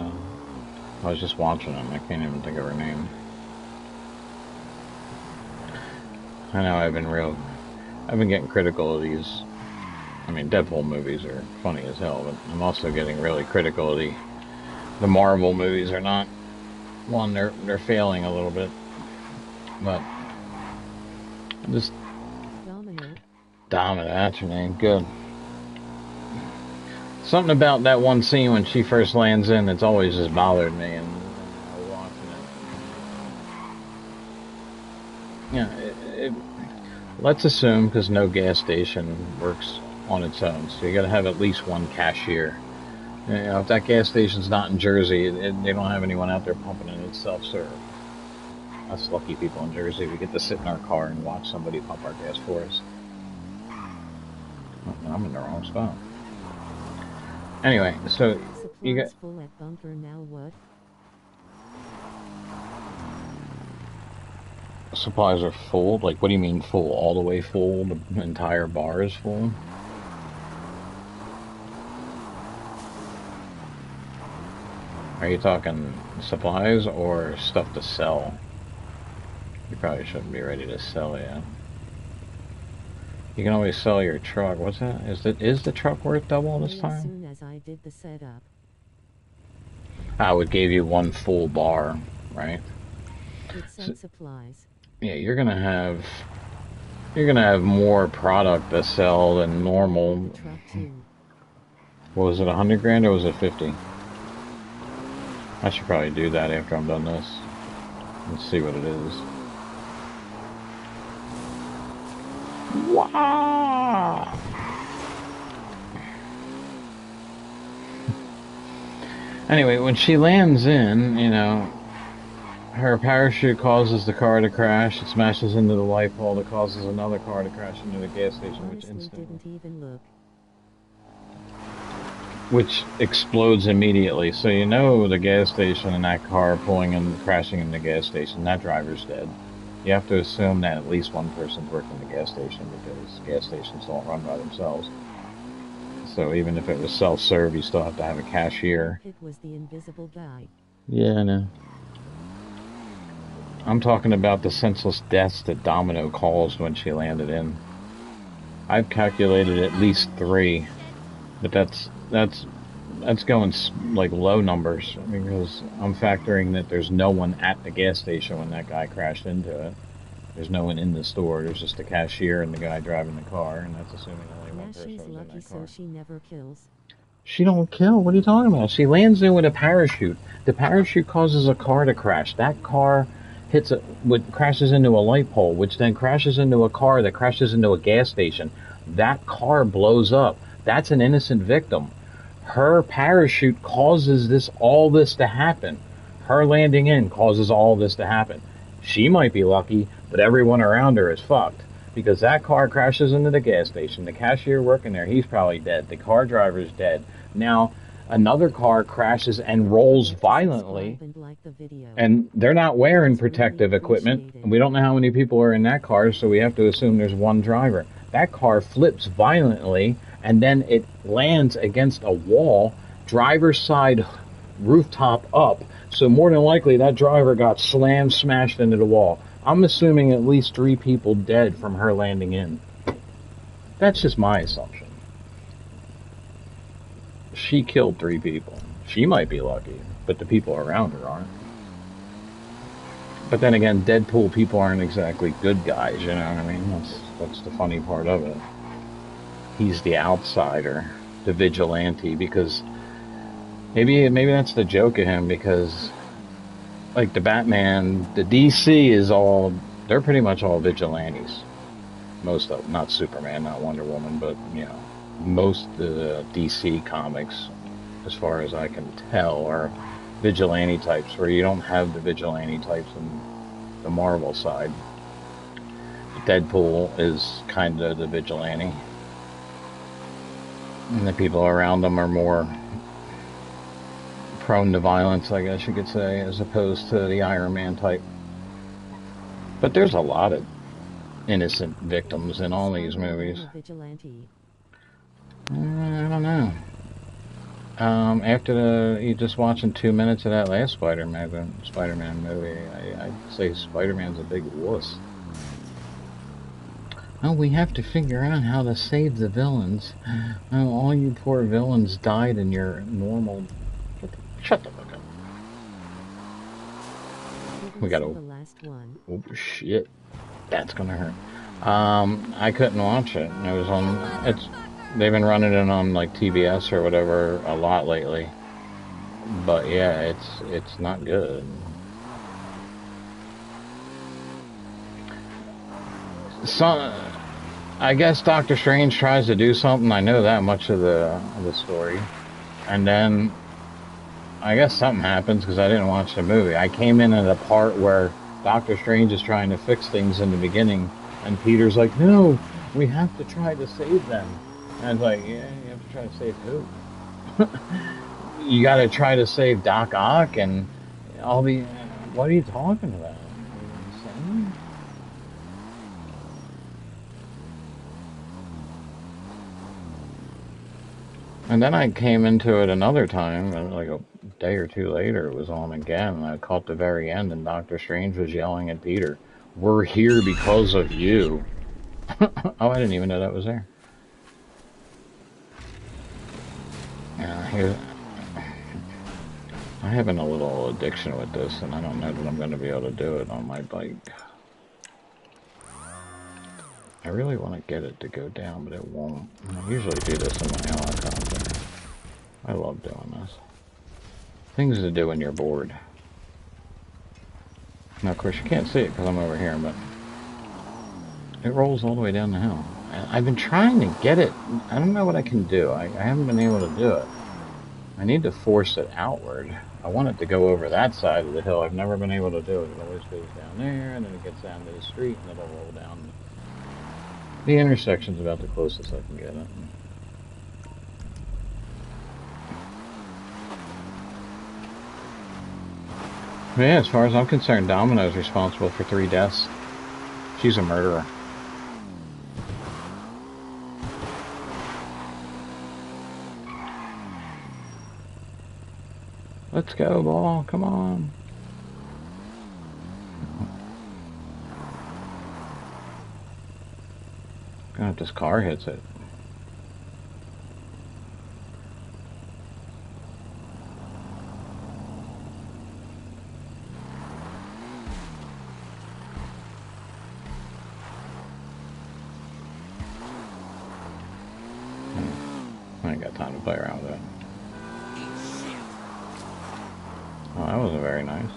I was just watching them. I can't even think of her name. I know I've been getting critical of these. I mean, Deadpool movies are funny as hell, but I'm also getting really critical of the Marvel movies are not. One, they're failing a little bit, but just Domino, that's her name. Good. Something about that one scene when she first lands in, it's always just bothered me, and I was watching it. Yeah, let's assume, because no gas station works on its own, so you got to have at least one cashier. You know, if that gas station's not in Jersey, they don't have anyone out there pumping it. It's self-serve. Us lucky people in Jersey, we get to sit in our car and watch somebody pump our gas for us. Oh, I'm in the wrong spot. Anyway, so you got full at bunker now. What? Supplies are full. Like, what do you mean full? All the way full? The entire bar is full? Are you talking supplies or stuff to sell? You probably shouldn't be ready to sell yet. You can always sell your truck. What's that? Is the truck worth double this As time? soon as I did the setup. Oh, it gave you one full bar, right? It sent supplies. Yeah, you're gonna have more product to sell than normal. Truck too. What was it, 100 grand or was it 50? I should probably do that after I'm done this. Let's see what it is. Wow! Anyway, when she lands in, you know, her parachute causes the car to crash. It smashes into the light pole that causes another car to crash into the gas station, which explodes immediately. So you know the gas station and that car pulling and crashing in the gas station, that driver's dead. You have to assume that at least one person's working the gas station because gas stations don't run by themselves. So even if it was self-serve, you still have to have a cashier. It was the invisible guy. Yeah, I know. I'm talking about the senseless deaths that Domino caused when she landed in. I've calculated at least 3, but that's going like low numbers because I'm factoring that there's no one at the gas station when that guy crashed into it. There's no one in the store. There's just the cashier and the guy driving the car, and that's assuming only one person was in that car. She's lucky, so she never kills. She don't kill? What are you talking about? She lands in with a parachute. The parachute causes a car to crash. That car crashes into a light pole, which then crashes into a car that crashes into a gas station. That car blows up. That's an innocent victim. Her parachute causes all this to happen. Her landing in causes all this to happen. She might be lucky, but everyone around her is fucked. Because that car crashes into the gas station. The cashier working there, he's probably dead. The car driver's dead. Now, another car crashes and rolls violently. And they're not wearing protective equipment. And we don't know how many people are in that car, so we have to assume there's one driver. That car flips violently, and then it lands against a wall, driver's side rooftop up. So more than likely, that driver got smashed into the wall. I'm assuming at least 3 people dead from her landing in. That's just my assumption. She killed 3 people. She might be lucky, but the people around her aren't. But then again, Deadpool people aren't exactly good guys, you know what I mean? That's the funny part of it. He's the outsider, the vigilante, because maybe that's the joke of him, because like the Batman, the DC is they're pretty much all vigilantes. Most of them, not Superman, not Wonder Woman, but, you know, most of the DC comics, as far as I can tell, are vigilante types, where you don't have the vigilante types in the Marvel side. Deadpool is kind of the vigilante. And the people around him are more prone to violence, I guess you could say, as opposed to the Iron Man type. But there's a lot of innocent victims in all these movies. I don't know. After you just watching 2 minutes of that last Spider-Man movie, I'd say Spider-Man's a big wuss. Oh, we have to figure out how to save the villains. Oh, all you poor villains died in your normal... Shut the fuck up. We gotta... Oh, shit. That's gonna hurt. I couldn't watch it. It was on... They've been running it on, like, TBS or whatever a lot lately. But, yeah, it's not good. I guess Doctor Strange tries to do something. I know that much of the story. And then I guess something happens because I didn't watch the movie. I came in at a part where Doctor Strange is trying to fix things in the beginning, and Peter's like, "No, we have to try to save them." And I was like, "Yeah, you have to try to save who? You got to try to save Doc Ock and all the... What are you talking about? And then I came into it another time, and like a day or two later, it was on again, and I caught the very end, and Doctor Strange was yelling at Peter, "We're here because of you." Oh, I didn't even know that was there. Here, I'm having a little addiction with this, and I don't know that I'm going to be able to do it on my bike. I really want to get it to go down, but it won't. I usually do this in my helicopter. I love doing this. Things to do when you're bored. Now, of course, you can't see it because I'm over here, but it rolls all the way down the hill. And I've been trying to get it. I don't know what I can do. I haven't been able to do it. I need to force it outward. I want it to go over that side of the hill. I've never been able to do it. It always goes down there, and then it gets down to the street, and it'll roll down. The intersection's about the closest I can get it. But yeah, as far as I'm concerned, Domino's responsible for 3 deaths. She's a murderer. Let's go, ball. Come on. God, this car hits it. I ain't got time to play around with it. Oh, that wasn't very nice.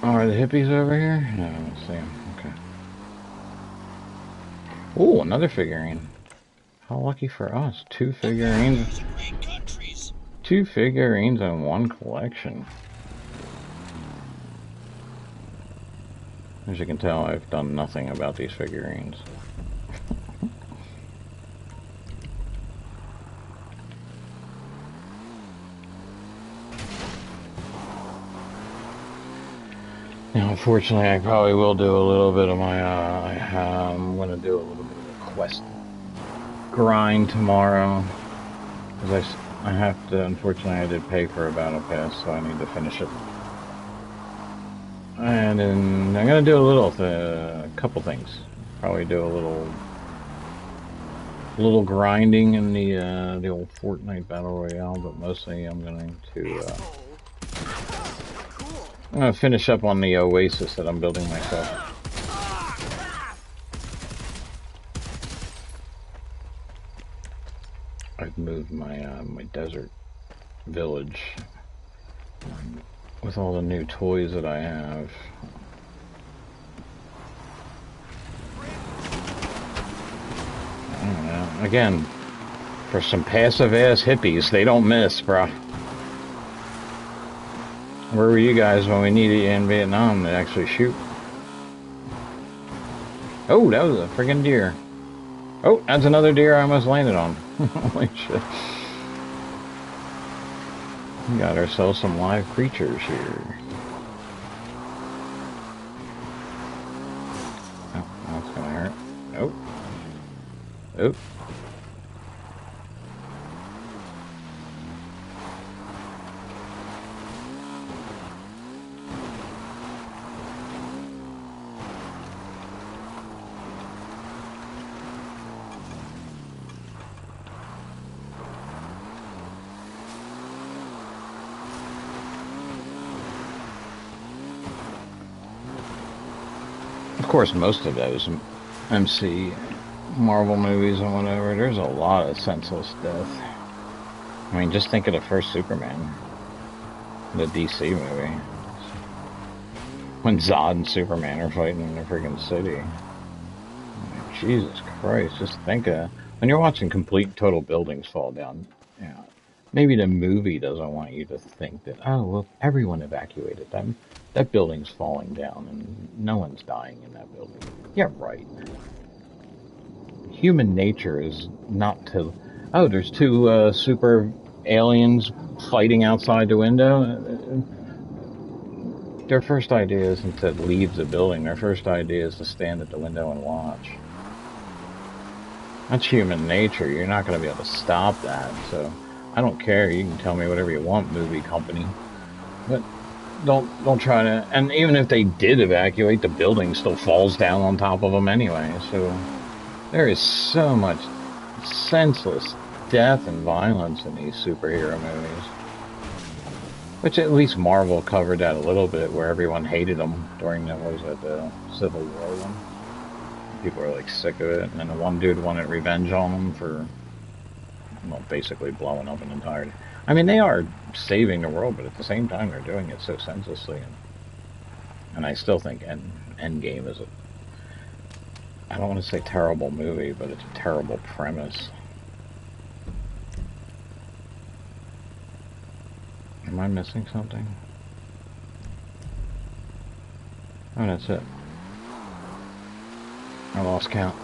Oh, are the hippies over here? No, I don't see them. Okay. Ooh, another figurine. How lucky for us. 2 figurines. 2 figurines in 1 collection. As you can tell, I've done nothing about these figurines. Now, unfortunately, I probably will do a little bit of my, I'm going to do a little bit of a quest grind tomorrow. Because I have to, unfortunately, I did pay for a battle pass, so I need to finish it. And then I'm going to do a couple things. Probably do a little grinding in the old Fortnite Battle Royale, but mostly I'm going to finish up on the Oasis that I'm building myself. I've moved my my desert village with all the new toys that I have. I don't know. Again, for some passive-ass hippies, they don't miss, bruh. Where were you guys when we needed you in Vietnam to actually shoot? Oh, that was a friggin' deer. Oh, that's another deer I almost landed on. Holy shit. We got ourselves some live creatures here. Oh, that's gonna hurt. Oh. Oh. Of course, most of those MC Marvel movies and whatever, there's a lot of senseless death. I mean, just think of the first Superman, the DC movie, when Zod and Superman are fighting in the freaking city. Jesus Christ, just think of, when you're watching complete total buildings fall down, you know, maybe the movie doesn't want you to think that, oh, well, everyone evacuated them. That building's falling down and no one's dying in that building. Yeah, right. Human nature is not to, oh, there's 2 super aliens fighting outside the window. Their first idea isn't to leave the building. Their first idea is to stand at the window and watch. That's human nature. You're not going to be able to stop that. So I don't care. You can tell me whatever you want, movie company. But don't try to. And even if they did evacuate, the building still falls down on top of them anyway. So there is so much senseless death and violence in these superhero movies. Which at least Marvel covered that a little bit, where everyone hated them during the, what was it, the Civil War one. People were like sick of it, and then the one dude wanted revenge on them for, well, basically blowing up an entire. I mean, they are saving the world, but at the same time, they're doing it so senselessly. And I still think Endgame is a, I don't want to say terrible movie, but it's a terrible premise. Am I missing something? Oh, that's it. I lost count.